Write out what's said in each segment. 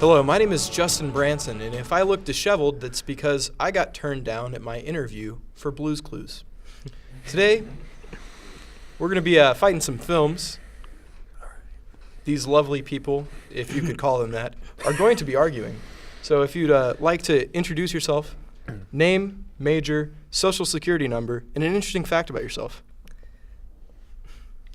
Hello, my name is Justin Branson, and if I look disheveled, that's because I got turned down at my interview for Blue's Clues. Today, we're going to be fighting some films. These lovely people, if you could call them that, are going to be arguing. So if you'd like to introduce yourself, name, major, social security number, and an interesting fact about yourself.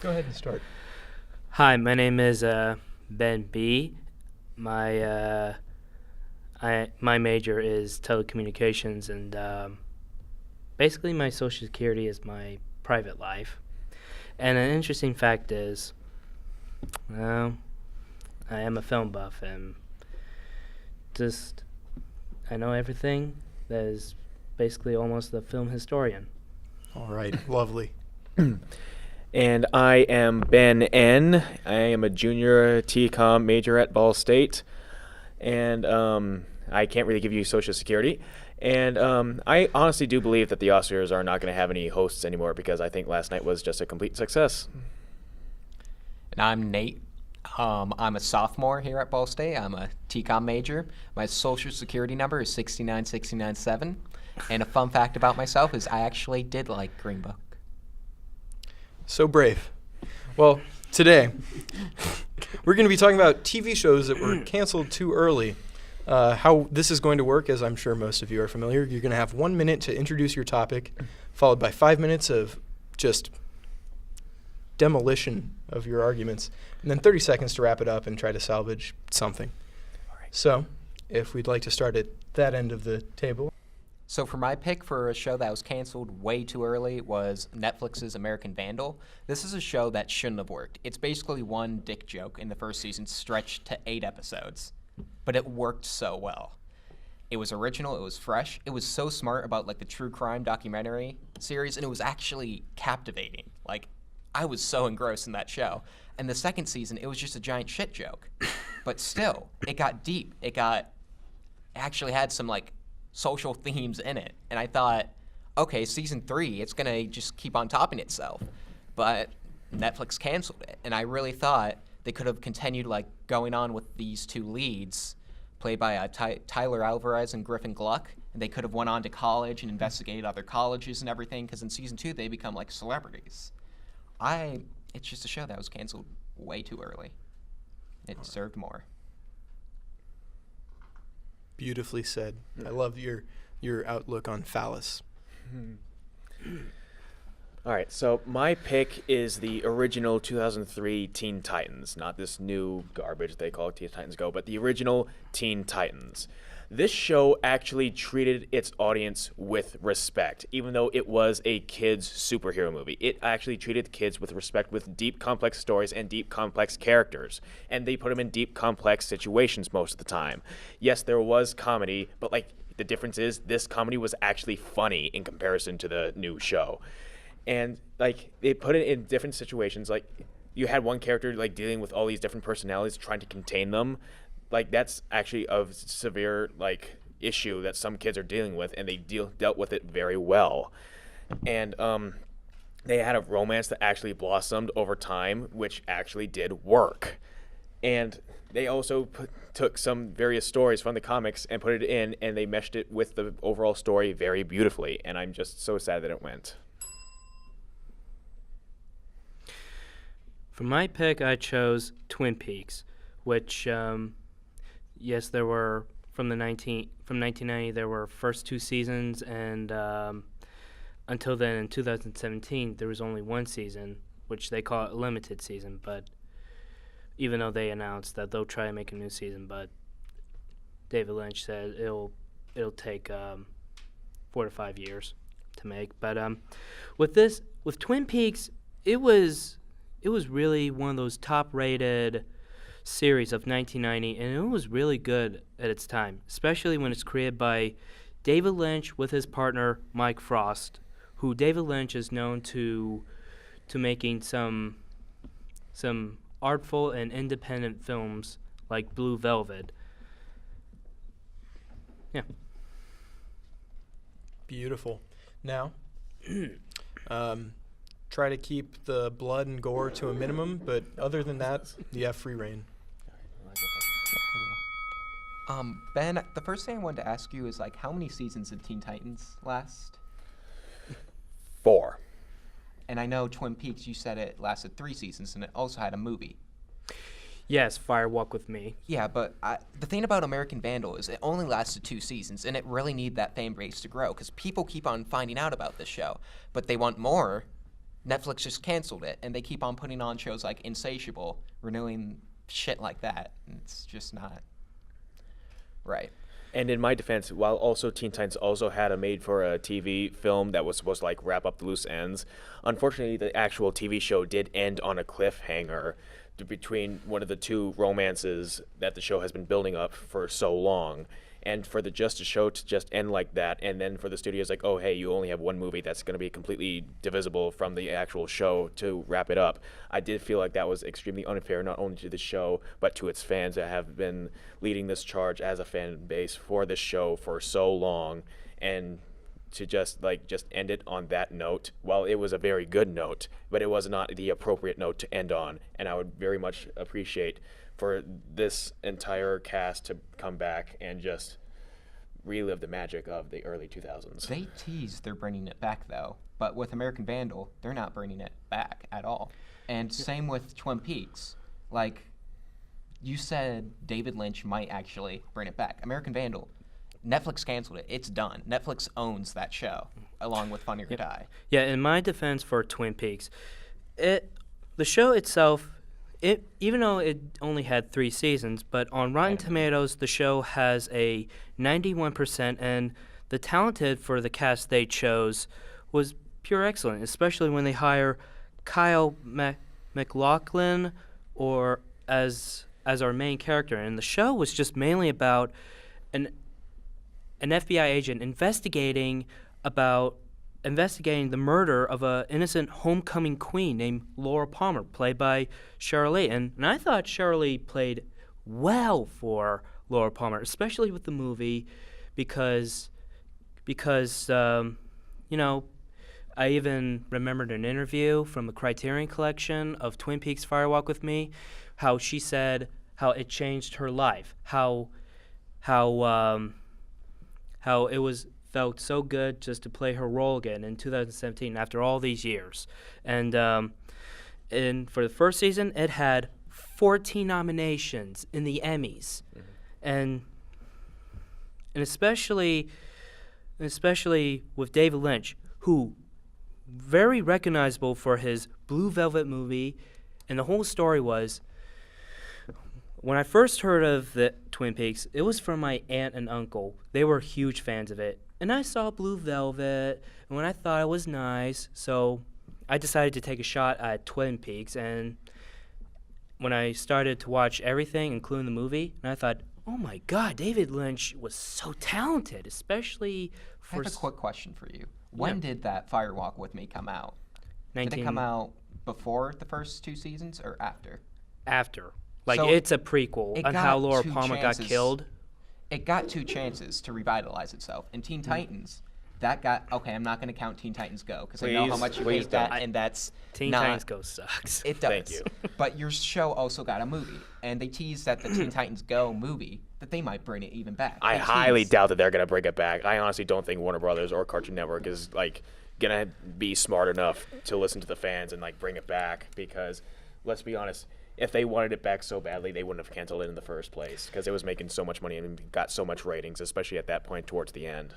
Go ahead and start. Hi, my name is Ben B. My major is telecommunications, and basically my social security is my private life. And an interesting fact is, I am a film buff, and I know everything that is basically almost a film historian. All right, lovely. And I am Ben N. I am a junior TCOM major at Ball State. And I can't really give you Social Security. And I honestly do believe that the Oscars are not going to have any hosts anymore because I think last night was just a complete success. And I'm Nate. I'm a sophomore here at Ball State. I'm a TCOM major. My Social Security number is 69697. And a fun fact about myself is I actually did like Green Book. So brave. Well, today, we're going to be talking about TV shows that were canceled too early. How this is going to work, as I'm sure most of you are familiar, you're going to have 1 minute to introduce your topic, followed by 5 minutes of just demolition of your arguments, and then 30 seconds to wrap it up and try to salvage something. All right. So, if we'd like to start at that end of the table. So for my pick for a show that was canceled way too early was Netflix's American Vandal. This is a show that shouldn't have worked. It's basically one dick joke in the first season stretched to 8 episodes, but it worked so well. It was original, it was fresh, it was so smart about like the true crime documentary series, and it was actually captivating. Like, I was so engrossed in that show. And the second season, it was just a giant shit joke. But still, it got deep. It actually had some like social themes in it, and I thought, okay, season 3, it's gonna just keep on topping itself, but Netflix canceled it, and I really thought they could have continued like going on with these two leads, played by Tyler Alvarez and Griffin Gluck, and they could have went on to college and investigated other colleges and everything, because in season 2 they become like celebrities. It's just a show that was canceled way too early. It deserved more. Beautifully said. I love your outlook on phallus. All right, so my pick is the original 2003 Teen Titans, not this new garbage they call Teen Titans Go, but the original Teen Titans. This show actually treated its audience with respect, even though it was a kids' superhero movie. It actually treated kids with respect, with deep, complex stories and deep, complex characters. And they put them in deep, complex situations most of the time. Yes, there was comedy, but like the difference is this comedy was actually funny in comparison to the new show. And like they put it in different situations. Like you had one character like dealing with all these different personalities, trying to contain them. Like that's actually a severe like issue that some kids are dealing with, and they dealt with it very well. And they had a romance that actually blossomed over time, which actually did work. And they also took some various stories from the comics and put it in, and they meshed it with the overall story very beautifully. And I'm just so sad that it went. For my pick, I chose Twin Peaks, which yes, there were from 1990. There were first 2 seasons, and until then, in 2017, there was only 1 season, which they call it a limited season. But even though they announced that they'll try to make a new season, but David Lynch said it'll take 4 to 5 years to make. But with Twin Peaks, it was really one of those top-rated series of 1990, and it was really good at its time, especially when it's created by David Lynch with his partner Mike Frost, who David Lynch is known to making some artful and independent films like Blue Velvet. Yeah. Beautiful. Now, try to keep the blood and gore to a minimum, but other than that, you have free reign. Ben, the first thing I wanted to ask you is like, how many seasons did Teen Titans last? 4. And I know Twin Peaks, you said it lasted 3 seasons, and it also had a movie. Yes, Fire Walk with Me. Yeah, but the thing about American Vandal is it only lasted 2 seasons, and it really needed that fan base to grow, because people keep on finding out about this show, but they want more. Netflix just canceled it, and they keep on putting on shows like Insatiable, renewing shit like that, and it's just not right. And in my defense, while also Teen Titans also had a made-for-a-TV film that was supposed to like wrap up the loose ends, unfortunately, the actual TV show did end on a cliffhanger between one of the 2 romances that the show has been building up for so long. And for the show to just end like that, and then for the studios like, oh, hey, you only have one movie that's going to be completely divisible from the actual show to wrap it up, I did feel like that was extremely unfair, not only to the show, but to its fans that have been leading this charge as a fan base for this show for so long. And to just end it on that note, well, it was a very good note, but it was not the appropriate note to end on. And I would very much appreciate for this entire cast to come back and just relive the magic of the early 2000s. They teased they're bringing it back, though. But with American Vandal, they're not bringing it back at all. And same with Twin Peaks. Like, you said David Lynch might actually bring it back. American Vandal, Netflix canceled it. It's done. Netflix owns that show, along with Funny or Die. Yeah, in my defense for Twin Peaks, the show itself, even though it only had 3 seasons, but on Rotten Tomatoes, the show has a 91%, and the talented for the cast they chose was pure excellent, especially when they hire Kyle MacLachlan or as our main character. And the show was just mainly about an FBI agent investigating the murder of an innocent homecoming queen named Laura Palmer, played by Sheryl Lee. And I thought Sheryl Lee played well for Laura Palmer, especially with the movie, because I even remembered an interview from the Criterion Collection of Twin Peaks Fire Walk with Me, how she said how it changed her life, how it felt so good just to play her role again in 2017 after all these years. And for the first season, it had 14 nominations in the Emmys. Mm-hmm. And especially with David Lynch, who very recognizable for his Blue Velvet movie. And the whole story was, when I first heard of the Twin Peaks, it was from my aunt and uncle. They were huge fans of it. And I saw Blue Velvet, and when I thought it was nice, so I decided to take a shot at Twin Peaks. And when I started to watch everything, including the movie, and I thought, oh my God, David Lynch was so talented, especially for... I have a quick question for you. When did that Fire Walk with Me come out? Did it come out before the first 2 seasons or after? After. Like, So it's a prequel on how Laura Palmer got killed. It got 2 chances to revitalize itself. And Teen Titans, that got... Okay, I'm not going to count Teen Titans Go, because I know how much you hate that, and that's Teen Titans Go sucks. It does. Thank you. But your show also got a movie, and they teased that the Teen Titans Go movie, that they might bring it even back. I highly doubt that they're going to bring it back. I honestly don't think Warner Brothers or Cartoon Network is, like, going to be smart enough to listen to the fans and, like, bring it back, because, let's be honest, if they wanted it back so badly, they wouldn't have canceled it in the first place, because it was making so much money and got so much ratings, especially at that point towards the end.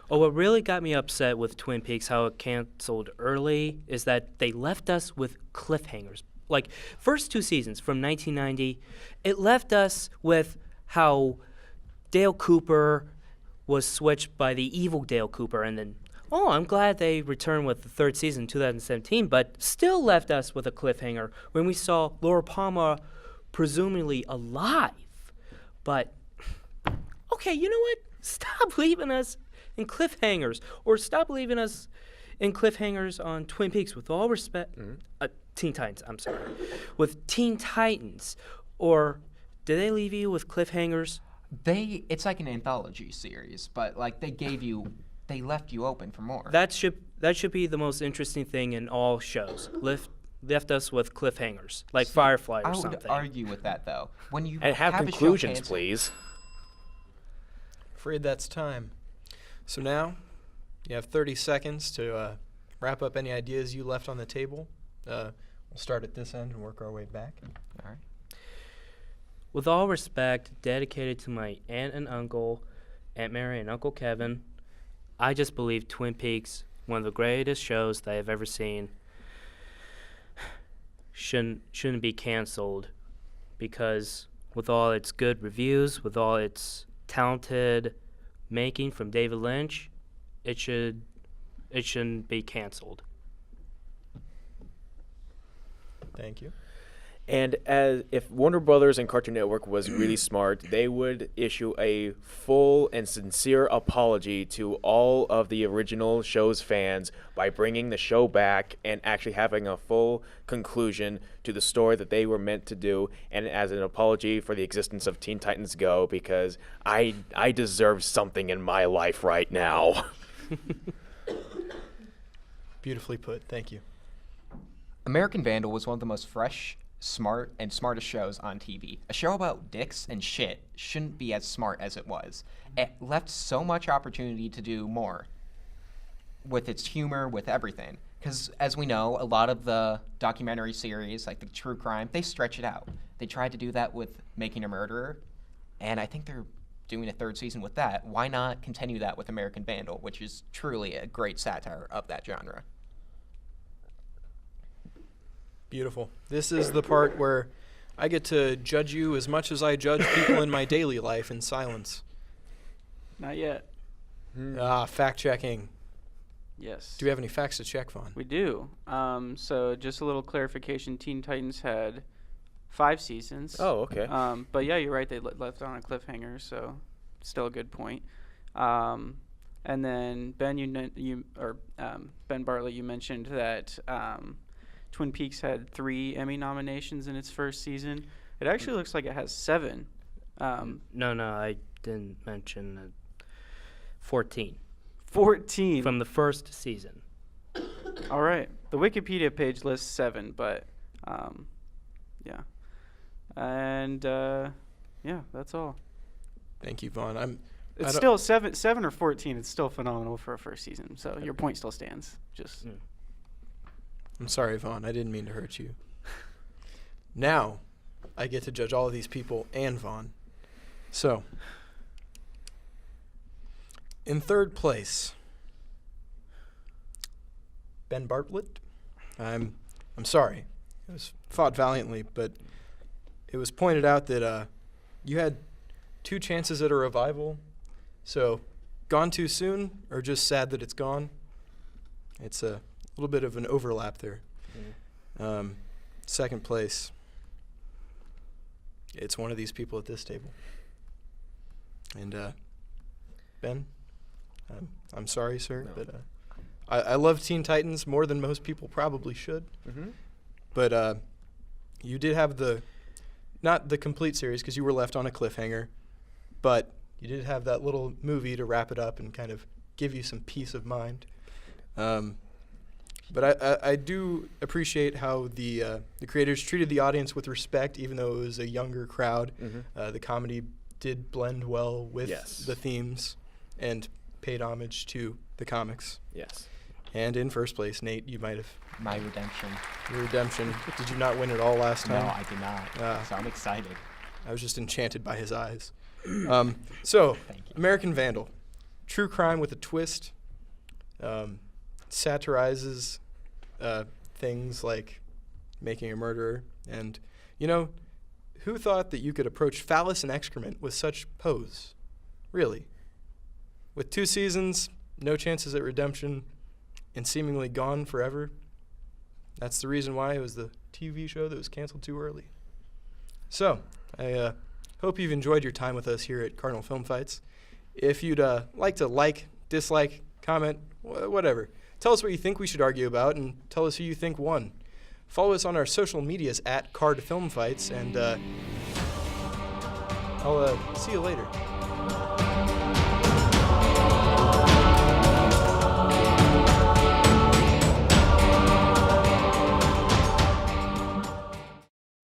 Oh, what really got me upset with Twin Peaks, how it canceled early, is that they left us with cliffhangers. Like, first 2 seasons from 1990, it left us with how Dale Cooper was switched by the evil Dale Cooper, and then, I'm glad they returned with the 3rd season, 2017, but still left us with a cliffhanger when we saw Laura Palmer presumably alive. But, okay, you know what? Stop leaving us in cliffhangers, or stop leaving us in cliffhangers on Twin Peaks, with all respect. Teen Titans, I'm sorry. With Teen Titans, or did they leave you with cliffhangers? It's like an anthology series, but like they left you open for more. That should be the most interesting thing in all shows. Left us with cliffhangers, like Firefly or something. I would argue with that, though. When you And have a show conclusions, canceled- please. Afraid that's time. So now, you have 30 seconds to wrap up any ideas you left on the table. We'll start at this end and work our way back. All right. With all respect, dedicated to my aunt and uncle, Aunt Mary and Uncle Kevin, I just believe Twin Peaks, one of the greatest shows that I've ever seen, shouldn't be canceled, because with all its good reviews, with all its talented making from David Lynch, it shouldn't be canceled. Thank you. And as if Warner Brothers and Cartoon Network was really smart, they would issue a full and sincere apology to all of the original show's fans by bringing the show back and actually having a full conclusion to the story that they were meant to do, and as an apology for the existence of Teen Titans Go, because I deserve something in my life right now. Beautifully put. Thank you. American Vandal was one of the most fresh, smart, and smartest shows on TV. A show about dicks and shit shouldn't be as smart as it was. It left so much opportunity to do more with its humor, with everything. Because, as we know, a lot of the documentary series, like the true crime, they stretch it out. They tried to do that with Making a Murderer, and I think they're doing a third season with that. Why not continue that with American Vandal, which is truly a great satire of that genre? Beautiful. This is the part where I get to judge you as much as I judge people in my daily life in silence. Not yet. Fact checking. Yes. Do we have any facts to check, Vaughn? We do. So just a little clarification. Teen Titans had 5 seasons. Oh, okay. But yeah, you're right. They left on a cliffhanger, so still a good point. And then Ben, Ben Bartlett, you mentioned that Twin Peaks had 3 Emmy nominations in its first season. It actually looks like it has 7. No, I didn't mention 14 14 from the first season. All right. The Wikipedia page lists 7, but yeah. And yeah, that's all. Thank you, Vaughn. It's still 7 or 14. It's still phenomenal for a first season. So your point still stands. Just I'm sorry, Vaughn. I didn't mean to hurt you. Now, I get to judge all of these people and Vaughn. So, in third place, Ben Bartlett. I'm sorry. It was fought valiantly, but it was pointed out that you had 2 chances at a revival. So, gone too soon, or just sad that it's gone? It's a little bit of an overlap there. Second place, it's one of these people at this table. And Ben, I'm sorry, sir, No. but I love Teen Titans more than most people probably should. Mm-hmm. But you did have not the complete series because you were left on a cliffhanger, but you did have that little movie to wrap it up and kind of give you some peace of mind. But I do appreciate how the creators treated the audience with respect, even though it was a younger crowd. Mm-hmm. The comedy did blend well with Yes. the themes and paid homage to the comics. Yes. And in first place, Nate, you might have My redemption. your redemption. Did you not win it all last No, time? I did not. So I'm excited. I was just enchanted by his eyes. So, Thank you. American Vandal, true crime with a twist, satirizes things like Making a Murderer. And, who thought that you could approach phallus and excrement with such pose? Really? With 2 seasons, no chances at redemption, and seemingly gone forever? That's the reason why it was the TV show that was canceled too early. So, I hope you've enjoyed your time with us here at Cardinal Film Fights. If you'd like to dislike, comment, whatever, tell us what you think we should argue about, and tell us who you think won. Follow us on our social medias at Card Film Fights, and I'll see you later.